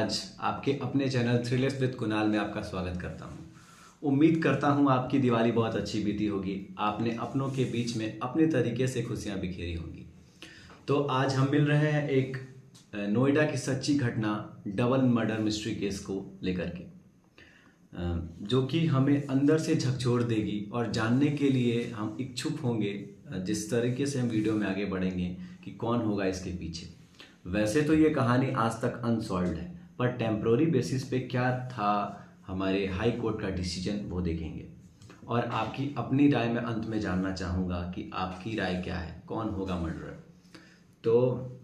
आज आपके अपने चैनल थ्रिलर्स विद कुणाल में आपका स्वागत करता हूं। उम्मीद करता हूं आपकी दिवाली बहुत अच्छी बीती होगी। आपने अपनों के बीच में अपने तरीके से खुशियां बिखेरी होंगी। तो आज हम मिल रहे हैं एक नोएडा की सच्ची घटना, डबल मर्डर मिस्ट्री केस को लेकर के, जो कि हमें अंदर से झकझोर देगी और जानने के लिए हम इच्छुक होंगे जिस तरीके से हम वीडियो में आगे बढ़ेंगे कि कौन होगा इसके पीछे। वैसे तो ये कहानी आज तक अनसॉल्व्ड है, पर टेम्प्रोरी बेसिस पे क्या था हमारे हाई कोर्ट का डिसीजन वो देखेंगे और आपकी अपनी राय में अंत में जानना चाहूँगा कि आपकी राय क्या है, कौन होगा मर्डरर। तो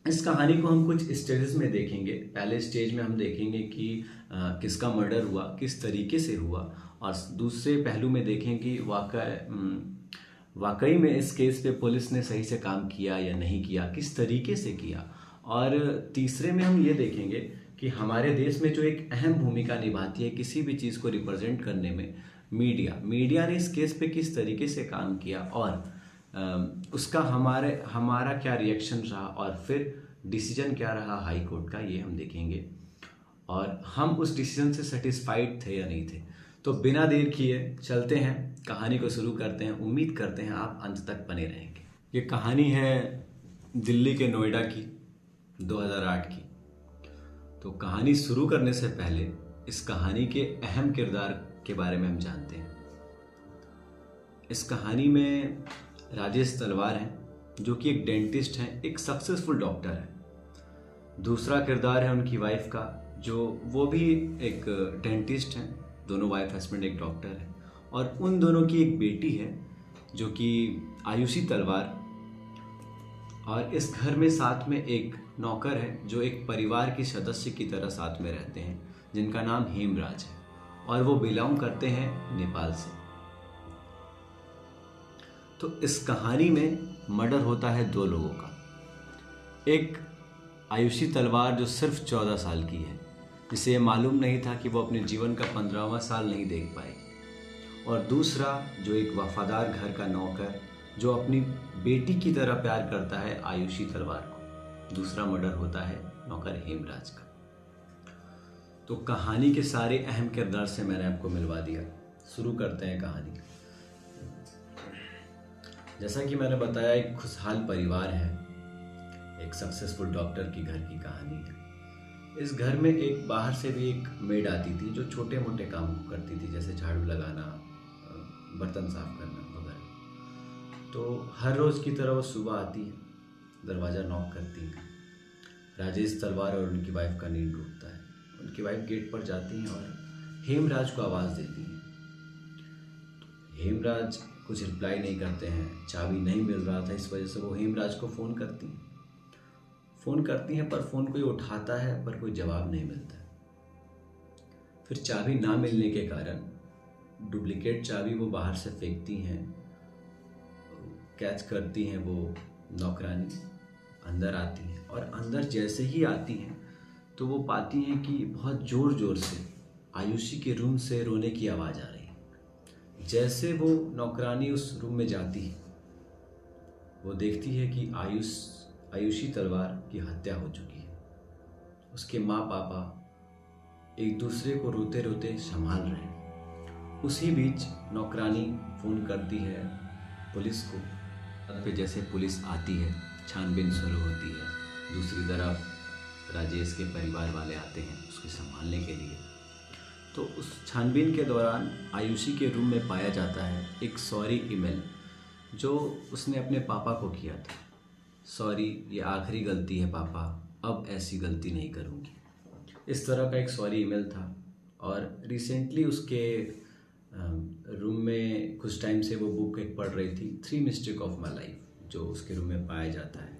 इस कहानी को हम कुछ स्टेजेस में देखेंगे। पहले स्टेज में हम देखेंगे कि किसका मर्डर हुआ, किस तरीके से हुआ, और दूसरे पहलू में देखेंगे कि वाकई में इस केस पे पुलिस ने सही से काम किया या नहीं किया, किस तरीके से किया। और तीसरे में हम ये देखेंगे कि हमारे देश में जो एक अहम भूमिका निभाती है किसी भी चीज़ को रिप्रेजेंट करने में, मीडिया ने इस केस पे किस तरीके से काम किया और उसका हमारा क्या रिएक्शन रहा और फिर डिसीजन क्या रहा हाई कोर्ट का, ये हम देखेंगे और हम उस डिसीजन से सेटिस्फाइड थे या नहीं थे। तो बिना देर किए चलते हैं, कहानी को शुरू करते हैं। उम्मीद करते हैं आप अंत तक बने रहेंगे। ये कहानी है दिल्ली के नोएडा की, 2008 की। तो कहानी शुरू करने से पहले इस कहानी के अहम किरदार के बारे में हम जानते हैं। इस कहानी में राजेश तलवार हैं, जो कि एक डेंटिस्ट हैं, एक सक्सेसफुल डॉक्टर है। दूसरा किरदार है उनकी वाइफ का, जो वो भी एक डेंटिस्ट हैं। दोनों वाइफ हस्बैंड एक डॉक्टर है और उन दोनों की एक बेटी है जो कि आयुषी तलवार। और इस घर में साथ में एक नौकर है जो एक परिवार के सदस्य की तरह साथ में रहते हैं, जिनका नाम हेमराज है और वो बिलोंग करते हैं नेपाल से। तो इस कहानी में मर्डर होता है दो लोगों का। एक आयुषी तलवार जो सिर्फ 14 साल की है, जिसे ये मालूम नहीं था कि वो अपने जीवन का 15वां साल नहीं देख पाएगी। और दूसरा जो एक वफादार घर का नौकर जो अपनी बेटी की तरह प्यार करता है आयुषी तलवार को। दूसरा मर्डर होता है नौकर हेमराज का। तो कहानी के सारे अहम किरदार से मैंने आपको मिलवा दिया। शुरू करते हैं कहानी। जैसा कि मैंने बताया, एक खुशहाल परिवार है, एक सक्सेसफुल डॉक्टर की घर की कहानी है। इस घर में एक बाहर से भी एक मेड आती थी जो छोटे मोटे काम करती थी, जैसे झाड़ू लगाना, बर्तन साफ करना वगैरह। तो हर रोज़ की तरह वो सुबह आती है, दरवाज़ा नॉक करती है। राजेश तलवार और उनकी वाइफ का नींद टूटता है। उनकी वाइफ गेट पर जाती हैं और हेमराज को आवाज़ देती हैं। हेमराज कुछ रिप्लाई नहीं करते हैं। चाबी नहीं मिल रहा था, इस वजह से वो हेमराज को फ़ोन करती हैं पर फ़ोन कोई उठाता है पर कोई जवाब नहीं मिलता है। फिर चाबी ना मिलने के कारण डुप्लीकेट चाबी वो बाहर से फेंकती हैं, कैच करती हैं वो नौकरानी, अंदर आती हैं और अंदर जैसे ही आती हैं तो वो पाती हैं कि बहुत ज़ोर ज़ोर से आयुषी के रूम से रोने की आवाज़ आ रही है। जैसे वो नौकरानी उस रूम में जाती है, वो देखती है कि आयुषी तलवार की हत्या हो चुकी है। उसके माँ पापा एक दूसरे को रोते रोते संभाल रहे हैं। उसी बीच नौकरानी फ़ोन करती है पुलिस को। पे जैसे पुलिस आती है, छानबीन शुरू होती है। दूसरी तरफ राजेश के परिवार वाले आते हैं उसको संभालने के लिए। तो उस छानबीन के दौरान आयुषी के रूम में पाया जाता है एक सॉरी ईमेल जो उसने अपने पापा को किया था। सॉरी, ये आखिरी गलती है पापा, अब ऐसी गलती नहीं करूँगी। इस तरह का एक सॉरी ईमेल था। और रिसेंटली उसके रूम में कुछ टाइम से वो बुक एक पढ़ रही थी, 3 मिस्टेक ऑफ माई लाइफ, जो उसके रूम में पाया जाता है।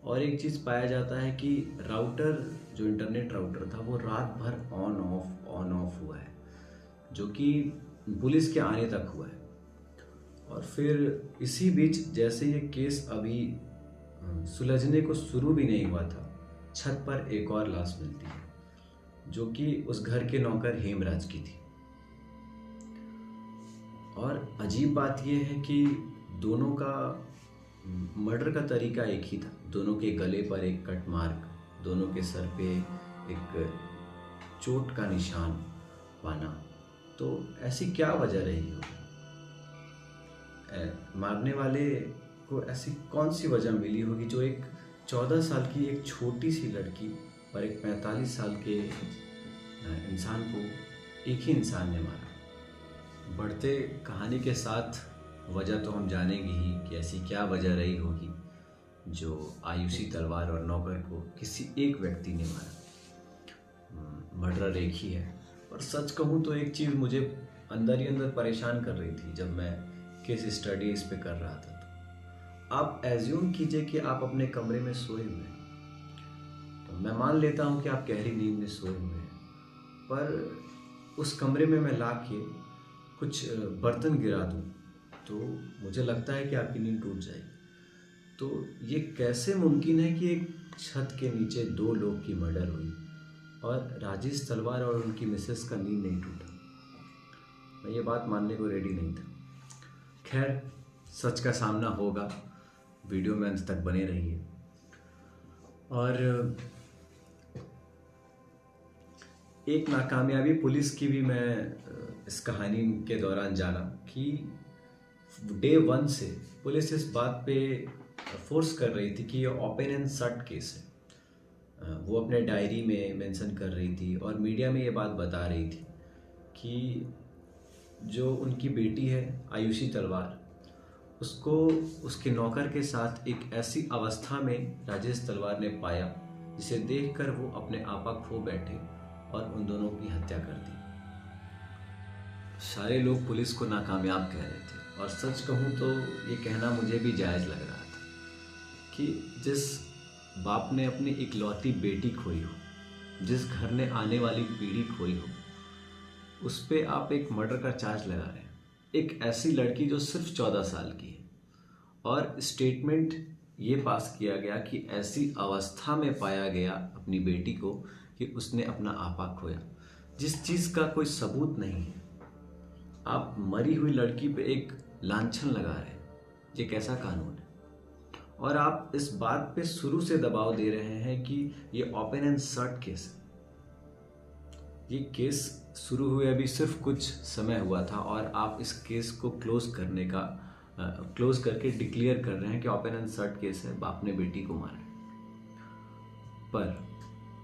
और एक चीज़ पाया जाता है कि राउटर, जो इंटरनेट राउटर था, वो रात भर ऑन ऑफ हुआ है, जो कि पुलिस के आने तक हुआ है। और फिर इसी बीच जैसे ये केस अभी सुलझने को शुरू भी नहीं हुआ था, छत पर एक और लाश मिलती है जो कि उस घर के नौकर हेमराज की थी। और अजीब बात यह है कि दोनों का मर्डर का तरीका एक ही था। दोनों के गले पर एक कट मार्क, दोनों के सर पे एक चोट का निशान पाना, तो ऐसी क्या वजह रही होगी? मारने वाले को ऐसी कौन सी वजह मिली होगी जो एक 14 साल की एक छोटी सी लड़की और एक 45 साल के इंसान को एक ही इंसान ने मारा? बढ़ते कहानी के साथ वजह तो हम जानेंगे ही कि ऐसी क्या वजह रही होगी जो आयुषी तलवार और नौकर को किसी एक व्यक्ति ने मारा। मर्डर एक ही है। और सच कहूँ तो एक चीज़ मुझे अंदर ही अंदर परेशान कर रही थी जब मैं केस स्टडी इस पे कर रहा था। तो आप एज्यूम कीजिए कि आप अपने कमरे में सोए हुए हैं, तो मैं मान लेता हूँ कि आप गहरी नींद में सोए हुए हैं, पर उस कमरे में मैं ला के कुछ बर्तन गिरा दूँ तो मुझे लगता है कि आपकी नींद टूट जाएगी। तो ये कैसे मुमकिन है कि एक छत के नीचे 2 लोग की मर्डर हुई और राजेश तलवार और उनकी मिसेस का नींद नहीं टूटा? मैं ये बात मानने को रेडी नहीं था। खैर, सच का सामना होगा। वीडियो में अंत तक बने रहिए। और एक नाकामयाबी पुलिस की भी मैं इस कहानी के दौरान जाना कि डे 1 से पुलिस इस बात पे फोर्स कर रही थी कि ये ओपन एंड शट केस है। वो अपने डायरी में मेंशन कर रही थी और मीडिया में ये बात बता रही थी कि जो उनकी बेटी है आयुषी तलवार, उसको उसके नौकर के साथ एक ऐसी अवस्था में राजेश तलवार ने पाया जिसे देखकर वो अपने आपा खो बैठे और उन दोनों की हत्या कर दी। सारे लोग पुलिस को नाकामयाब कह रहे थे और सच कहूँ तो ये कहना मुझे भी जायज़ लग रहा था कि जिस बाप ने अपनी इकलौती बेटी खोई हो, जिस घर ने आने वाली पीढ़ी खोई हो, उस पे आप एक मर्डर का चार्ज लगा रहे हैं। एक ऐसी लड़की जो सिर्फ 14 साल की है और स्टेटमेंट ये पास किया गया कि ऐसी अवस्था में पाया गया अपनी बेटी को कि उसने अपना आपा खोया, जिस चीज़ का कोई सबूत नहीं है। आप मरी हुई लड़की पे एक लांछन लगा रहे हैं। ये कैसा कानून है? और आप इस बात पे शुरू से दबाव दे रहे हैं कि ये ओपन एंड शट केस है। ये केस शुरू हुए अभी सिर्फ कुछ समय हुआ था और आप इस केस को क्लोज करके डिक्लेयर कर रहे हैं कि ओपन एंड शट केस है, बाप ने बेटी को मारा। पर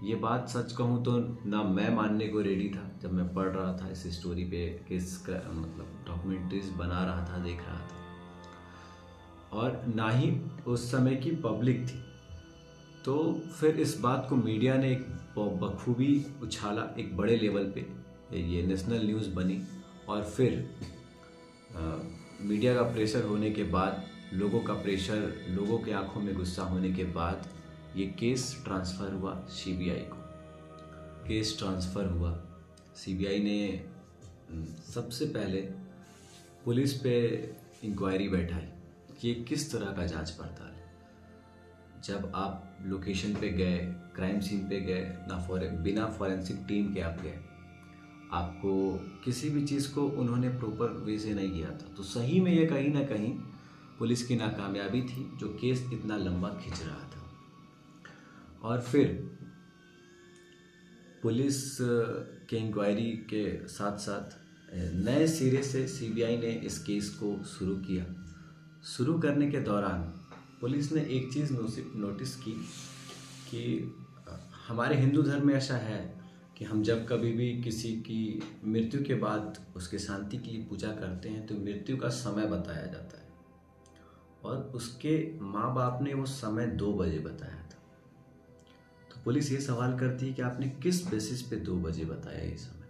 ये बात सच कहूँ तो ना मैं मानने को रेडी था जब मैं पढ़ रहा था इस स्टोरी पे, केस का मतलब डॉक्यूमेंट्रीज बना रहा था, देख रहा था, और ना ही उस समय की पब्लिक थी। तो फिर इस बात को मीडिया ने एक बखूबी उछाला एक बड़े लेवल पे, ये नेशनल न्यूज़ बनी और फिर मीडिया का प्रेशर होने के बाद, लोगों का प्रेशर, लोगों के आंखों में गुस्सा होने के बाद ये केस ट्रांसफ़र हुआ सीबीआई को। केस ट्रांसफ़र हुआ, सीबीआई ने सबसे पहले पुलिस पे इंक्वायरी बैठाई कि ये किस तरह का जांच पड़ताल है। जब आप लोकेशन पे गए, क्राइम सीन पे गए, बिना फॉरेंसिक टीम के आप गए, आपको किसी भी चीज़ को उन्होंने प्रॉपर वे से नहीं किया था, तो सही में ये कहीं ना कहीं पुलिस की नाकामयाबी थी जो केस इतना लंबा खिंच रहा था। और फिर पुलिस के इंक्वायरी के साथ साथ नए सिरे से सीबीआई ने इस केस को शुरू किया। शुरू करने के दौरान पुलिस ने एक चीज़ नोटिस की कि हमारे हिंदू धर्म में ऐसा है कि हम जब कभी भी किसी की मृत्यु के बाद उसके शांति के लिए पूजा करते हैं तो मृत्यु का समय बताया जाता है, और उसके माँ बाप ने वो समय 2 बजे बताया था। तो पुलिस ये सवाल करती है कि आपने किस बेसिस पे 2 बजे बताया ये समय?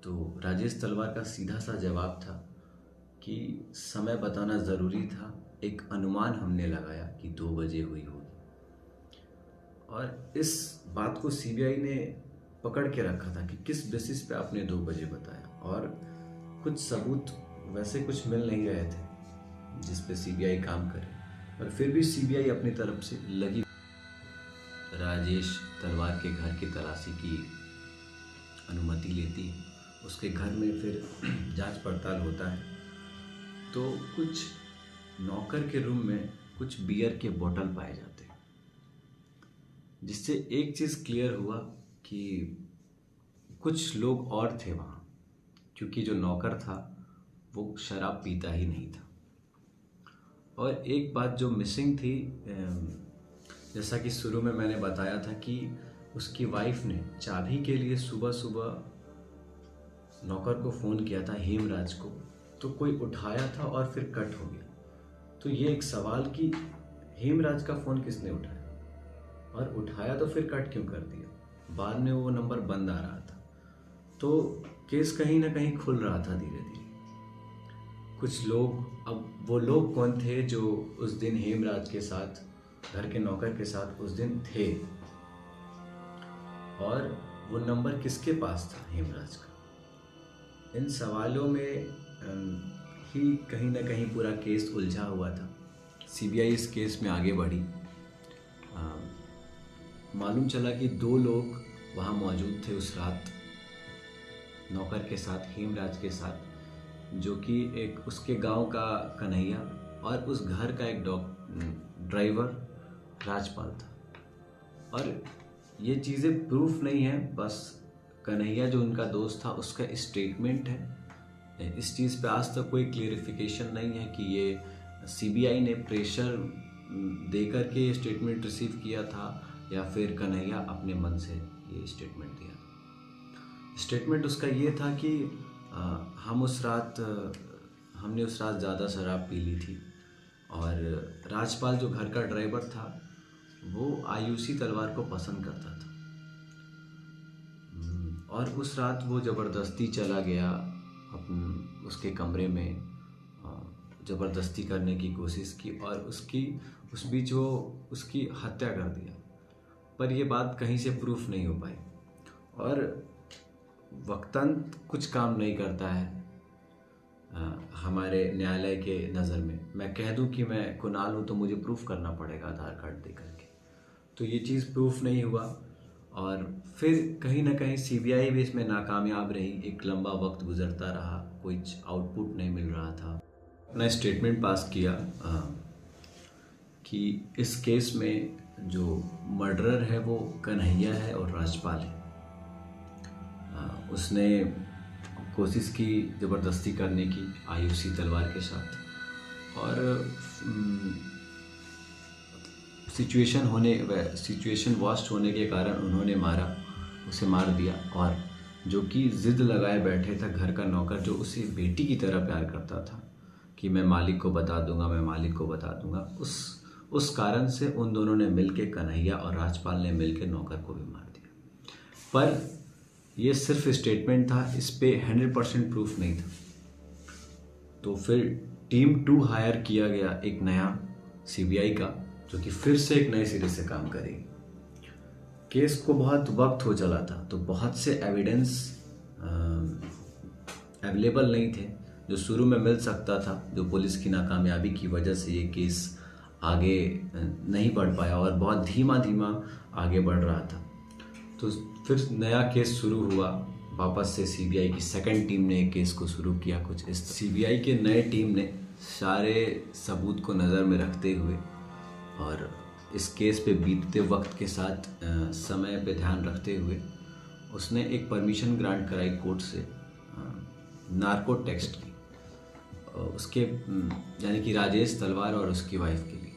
तो राजेश तलवार का सीधा सा जवाब था कि समय बताना ज़रूरी था, एक अनुमान हमने लगाया कि 2 बजे हुई होगी। और इस बात को सीबीआई ने पकड़ के रखा था कि किस बेसिस पे आपने 2 बजे बताया, और कुछ सबूत वैसे कुछ मिल नहीं रहे थे जिस पे सीबीआई काम करे, और फिर भी सीबीआई अपनी तरफ से लगी। राजेश तलवार के घर की तलाशी की अनुमति लेती है, उसके घर में फिर जांच पड़ताल होता है, तो कुछ नौकर के रूम में कुछ बियर के बोतल पाए जाते हैं। जिससे एक चीज़ क्लियर हुआ कि कुछ लोग और थे वहाँ, क्योंकि जो नौकर था वो शराब पीता ही नहीं था। और एक बात जो मिसिंग थी, जैसा कि शुरू में मैंने बताया था कि उसकी वाइफ ने चाबी के लिए सुबह सुबह नौकर को फ़ोन किया था, हेमराज को, तो कोई उठाया था और फिर कट हो गया। तो ये एक सवाल कि हेमराज का फ़ोन किसने उठाया, और उठाया तो फिर कट क्यों कर दिया। बाद में वो नंबर बंद आ रहा था, तो केस कहीं ना कहीं खुल रहा था धीरे धीरे। कुछ लोग, अब वो लोग कौन थे जो उस दिन हेमराज के साथ, घर के नौकर के साथ उस दिन थे, और वो नंबर किसके पास था हेमराज का। इन सवालों में ही कहीं ना कहीं पूरा केस उलझा हुआ था। सीबीआई इस केस में आगे बढ़ी। मालूम चला कि 2 लोग वहाँ मौजूद थे उस रात नौकर के साथ, हेमराज के साथ, जो कि एक उसके गांव का कन्हैया और उस घर का एक ड्राइवर राजपाल था। और ये चीज़ें प्रूफ नहीं है, बस कन्हैया जो उनका दोस्त था उसका स्टेटमेंट है। इस चीज़ पे आज तक कोई क्लियरिफिकेशन नहीं है कि ये सीबीआई ने प्रेशर दे कर के ये स्टेटमेंट रिसीव किया था या फिर कन्हैया अपने मन से ये स्टेटमेंट दिया। स्टेटमेंट उसका ये था कि हमने उस रात ज़्यादा शराब पी ली थी, और राजपाल जो घर का ड्राइवर था वो आयुषी तलवार को पसंद करता था, और उस रात वो ज़बरदस्ती चला गया उसके कमरे में, ज़बरदस्ती करने की कोशिश की, और उस बीच वो उसकी हत्या कर दिया। पर ये बात कहीं से प्रूफ नहीं हो पाई, और वक्तन कुछ काम नहीं करता है हमारे न्यायालय के नज़र में। मैं कह दूं कि मैं कुणाल हूं तो मुझे प्रूफ करना पड़ेगा आधार कार्ड दे करके, तो ये चीज़ प्रूफ नहीं हुआ। और फिर कहीं ना कहीं सीबीआई भी इसमें नाकामयाब रही। एक लंबा वक्त गुजरता रहा, कुछ आउटपुट नहीं मिल रहा था। अपना स्टेटमेंट पास किया कि इस केस में जो मर्डरर है वो कन्हैया है और राजपाल है। उसने कोशिश की ज़बरदस्ती करने की आयुषी तलवार के साथ, और सिचुएशन वर्स्ट होने के कारण उन्होंने उसे मार दिया। और जो कि ज़िद लगाए बैठे था घर का नौकर, जो उसे बेटी की तरह प्यार करता था कि मैं मालिक को बता दूंगा, उस कारण से उन दोनों ने मिलके, कन्हैया और राजपाल ने मिलके नौकर को भी मार दिया। पर ये सिर्फ स्टेटमेंट था, इस पे 100% प्रूफ नहीं था। तो फिर टीम 2 हायर किया गया, एक नया सीबीआई का, जो कि फिर से एक नए सिरे से काम करेगी। केस को बहुत वक्त हो चला था, तो बहुत से एविडेंस अवेलेबल नहीं थे जो शुरू में मिल सकता था, जो पुलिस की नाकामयाबी की वजह से ये केस आगे नहीं बढ़ पाया और बहुत धीमा आगे बढ़ रहा था। तो फिर नया केस शुरू हुआ। वापस से सीबीआई की सेकंड टीम ने एक केस को शुरू किया। कुछ इस सीबीआई के नए टीम ने सारे सबूत को नज़र में रखते हुए और इस केस पे बीतते वक्त के साथ समय पे ध्यान रखते हुए उसने एक परमिशन ग्रांट कराई कोर्ट से नार्को टेस्ट की, उसके यानी कि राजेश तलवार और उसकी वाइफ के लिए।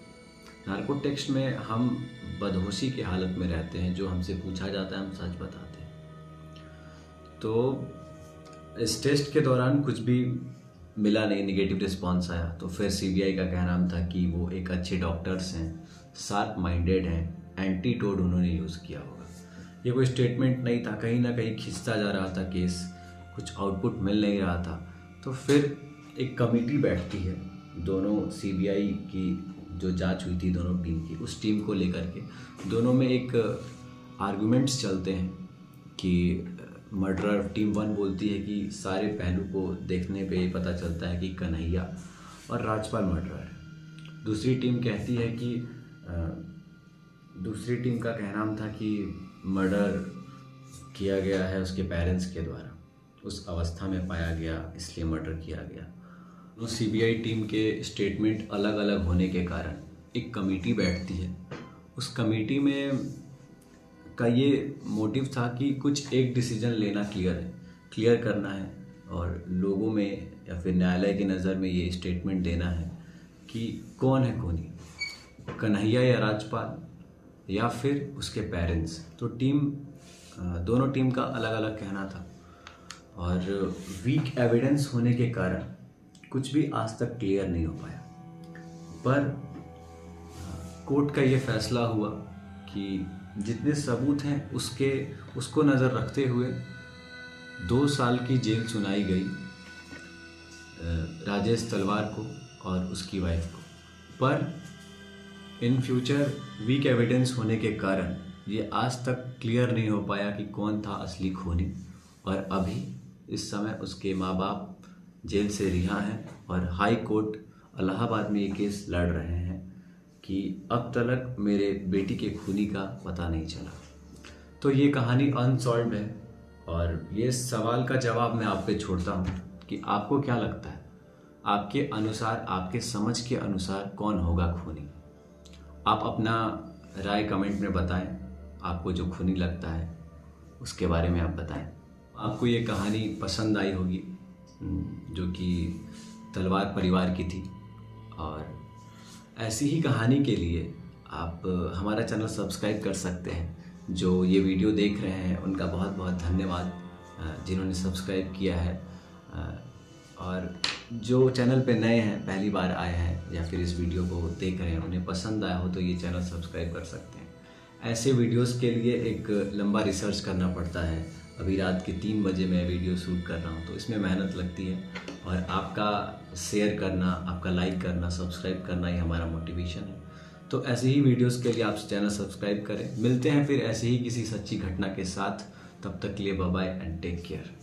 नार्को टेस्ट में हम बदहोशी की हालत में रहते हैं, जो हमसे पूछा जाता है हम सच बताते हैं। तो इस टेस्ट के दौरान कुछ भी मिला नहीं, नेगेटिव रिस्पांस आया। तो फिर सीबीआई का कहना था कि वो एक अच्छे डॉक्टर्स हैं, शार्प माइंडेड हैं, एंटीटोड उन्होंने यूज़ किया होगा। ये कोई स्टेटमेंट नहीं था, कहीं ना कहीं खिंचता जा रहा था केस, कुछ आउटपुट मिल नहीं रहा था। तो फिर एक कमेटी बैठती है, दोनों सीबीआई की जो जांच हुई थी दोनों टीम की, उस टीम को लेकर के दोनों में एक आर्गुमेंट्स चलते हैं कि मर्डरर टीम 1 बोलती है कि सारे पहलू को देखने पे ये पता चलता है कि कन्हैया और राजपाल मर्डरर है। दूसरी टीम कहती है कि दूसरी टीम का कहना था कि मर्डर किया गया है उसके पेरेंट्स के द्वारा, उस अवस्था में पाया गया इसलिए मर्डर किया गया। तो सीबीआई टीम के स्टेटमेंट अलग अलग होने के कारण एक कमेटी बैठती है। उस कमेटी में का ये मोटिव था कि कुछ एक डिसीजन लेना क्लियर करना है और लोगों में या फिर न्यायालय की नज़र में ये स्टेटमेंट देना है कि कौन है खूनी, कन्हैया या राजपाल या फिर उसके पेरेंट्स। तो दोनों टीम का अलग अलग कहना था और वीक एविडेंस होने के कारण कुछ भी आज तक क्लियर नहीं हो पाया। पर कोर्ट का ये फैसला हुआ कि जितने सबूत हैं उसको नज़र रखते हुए 2 साल की जेल सुनाई गई राजेश तलवार को और उसकी वाइफ को। पर इन फ्यूचर वीक एविडेंस होने के कारण ये आज तक क्लियर नहीं हो पाया कि कौन था असली खूनी। और अभी इस समय उसके माँ बाप जेल से रिहा हैं और हाई कोर्ट इलाहाबाद में ये केस लड़ रहे हैं कि अब तक मेरे बेटी के खूनी का पता नहीं चला। तो ये कहानी अनसॉल्व्ड है और ये सवाल का जवाब मैं आप पे छोड़ता हूँ कि आपको क्या लगता है, आपके अनुसार, आपके समझ के अनुसार कौन होगा खूनी। आप अपना राय कमेंट में बताएं, आपको जो खूनी लगता है उसके बारे में आप बताएं। आपको ये कहानी पसंद आई होगी जो कि तलवार परिवार की थी। और ऐसी ही कहानी के लिए आप हमारा चैनल सब्सक्राइब कर सकते हैं। जो ये वीडियो देख रहे हैं उनका बहुत बहुत धन्यवाद जिन्होंने सब्सक्राइब किया है। और जो चैनल पे नए हैं, पहली बार आए हैं या फिर इस वीडियो को देख रहे हैं, उन्हें पसंद आया हो तो ये चैनल सब्सक्राइब कर सकते हैं। ऐसे वीडियोस के लिए एक लंबा रिसर्च करना पड़ता है। अभी रात के 3 बजे मैं वीडियो शूट कर रहा हूँ, तो इसमें मेहनत लगती है और आपका शेयर करना, आपका लाइक करना, सब्सक्राइब करना ही हमारा मोटिवेशन है। तो ऐसे ही वीडियोस के लिए आप चैनल सब्सक्राइब करें। मिलते हैं फिर ऐसे ही किसी सच्ची घटना के साथ। तब तक के लिए bye bye and take care.